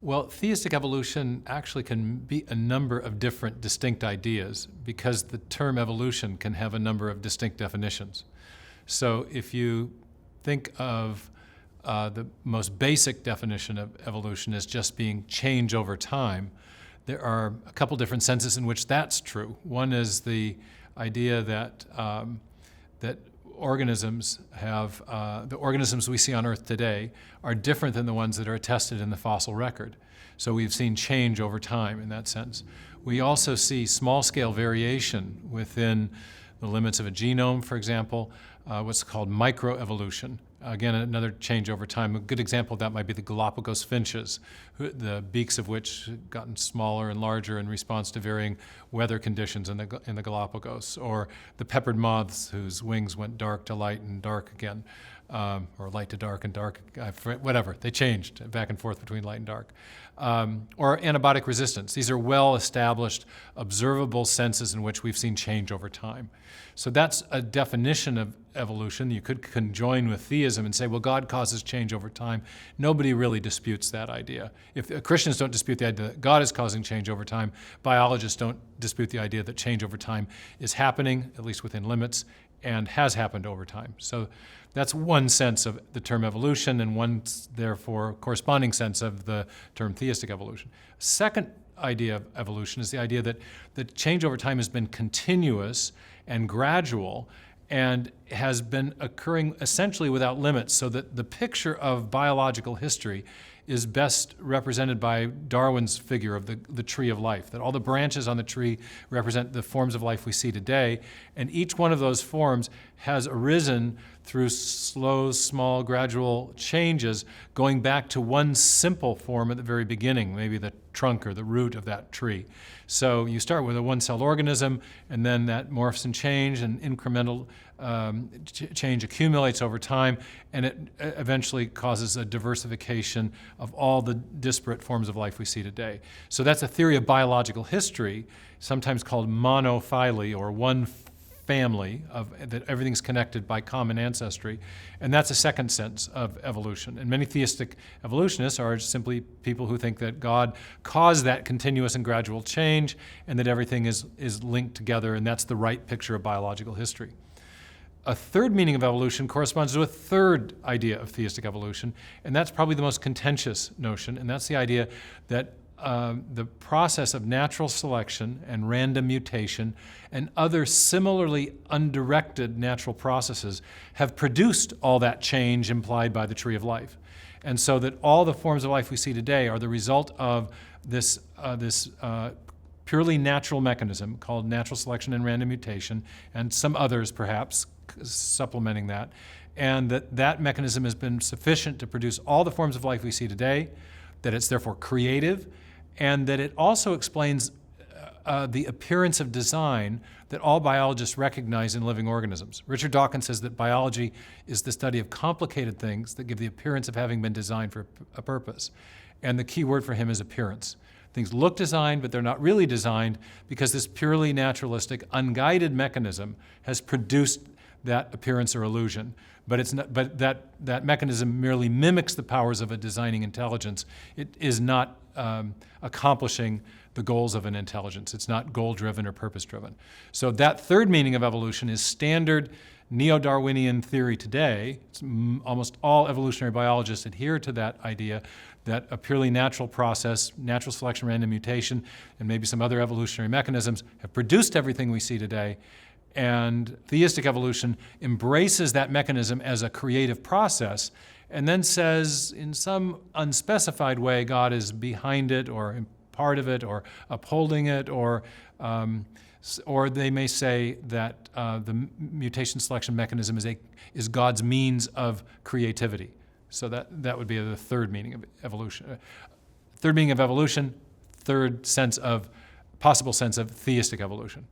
Well, theistic evolution actually can be a number of different distinct ideas because the term evolution can have a number of distinct definitions. So if you think of the most basic definition of evolution as just being change over time, there are a couple different senses in which that's true. One is the idea that that organisms have, the organisms we see on Earth today are different than the ones that are attested in the fossil record. So we've seen change over time in that sense. We also see small-scale variation within the limits of a genome, for example, what's called microevolution. Again, another change over time. A good example of that might be the Galapagos finches, the beaks of which have gotten smaller and larger in response to varying weather conditions in the Galapagos, or the peppered moths whose wings went dark to light and dark again, or light to dark and dark, whatever. They changed back and forth between light and dark. Or antibiotic resistance. These are well-established, observable senses in which we've seen change over time. So that's a definition of evolution. You could conjoin with theism and say, well, God causes change over time. Nobody really disputes that idea. If Christians don't dispute the idea that God is causing change over time, biologists don't dispute the idea that change over time is happening, at least within limits, and has happened over time. So that's one sense of the term evolution and one, therefore, corresponding sense of the term theistic evolution. Second idea of evolution is the idea that change over time has been continuous and gradual and has been occurring essentially without limits, so that the picture of biological history is best represented by Darwin's figure of the tree of life, that all the branches on the tree represent the forms of life we see today, and each one of those forms has arisen through slow, small, gradual changes, going back to one simple form at the very beginning, maybe the trunk or the root of that tree. So you start with a one-celled organism, and then that morphs and change, and incremental change accumulates over time, and it eventually causes a diversification of all the disparate forms of life we see today. So that's a theory of biological history, sometimes called monophyly, or one family, that everything's connected by common ancestry, and that's a second sense of evolution. And many theistic evolutionists are simply people who think that God caused that continuous and gradual change, and that everything is linked together, and that's the right picture of biological history. A third meaning of evolution corresponds to a third idea of theistic evolution, and that's probably the most contentious notion, and that's the idea that the process of natural selection and random mutation and other similarly undirected natural processes have produced all that change implied by the tree of life. And so that all the forms of life we see today are the result of this purely natural mechanism called natural selection and random mutation, and some others perhaps supplementing that, and that mechanism has been sufficient to produce all the forms of life we see today, that it's therefore creative, and that it also explains the appearance of design that all biologists recognize in living organisms. Richard Dawkins says that biology is the study of complicated things that give the appearance of having been designed for a purpose. And the key word for him is appearance. Things look designed, but they're not really designed because this purely naturalistic, unguided mechanism has produced that appearance or illusion. But that mechanism merely mimics the powers of a designing intelligence. It is not accomplishing the goals of an intelligence. It's not goal-driven or purpose-driven. So that third meaning of evolution is standard neo-Darwinian theory today. Almost all evolutionary biologists adhere to that idea that a purely natural process, natural selection, random mutation, and maybe some other evolutionary mechanisms have produced everything we see today. And theistic evolution embraces that mechanism as a creative process and then says, in some unspecified way, God is behind it or part of it or upholding it, or they may say that the mutation selection mechanism is God's means of creativity. So that would be the third meaning of evolution. Third meaning of evolution, third sense of, possible sense of theistic evolution.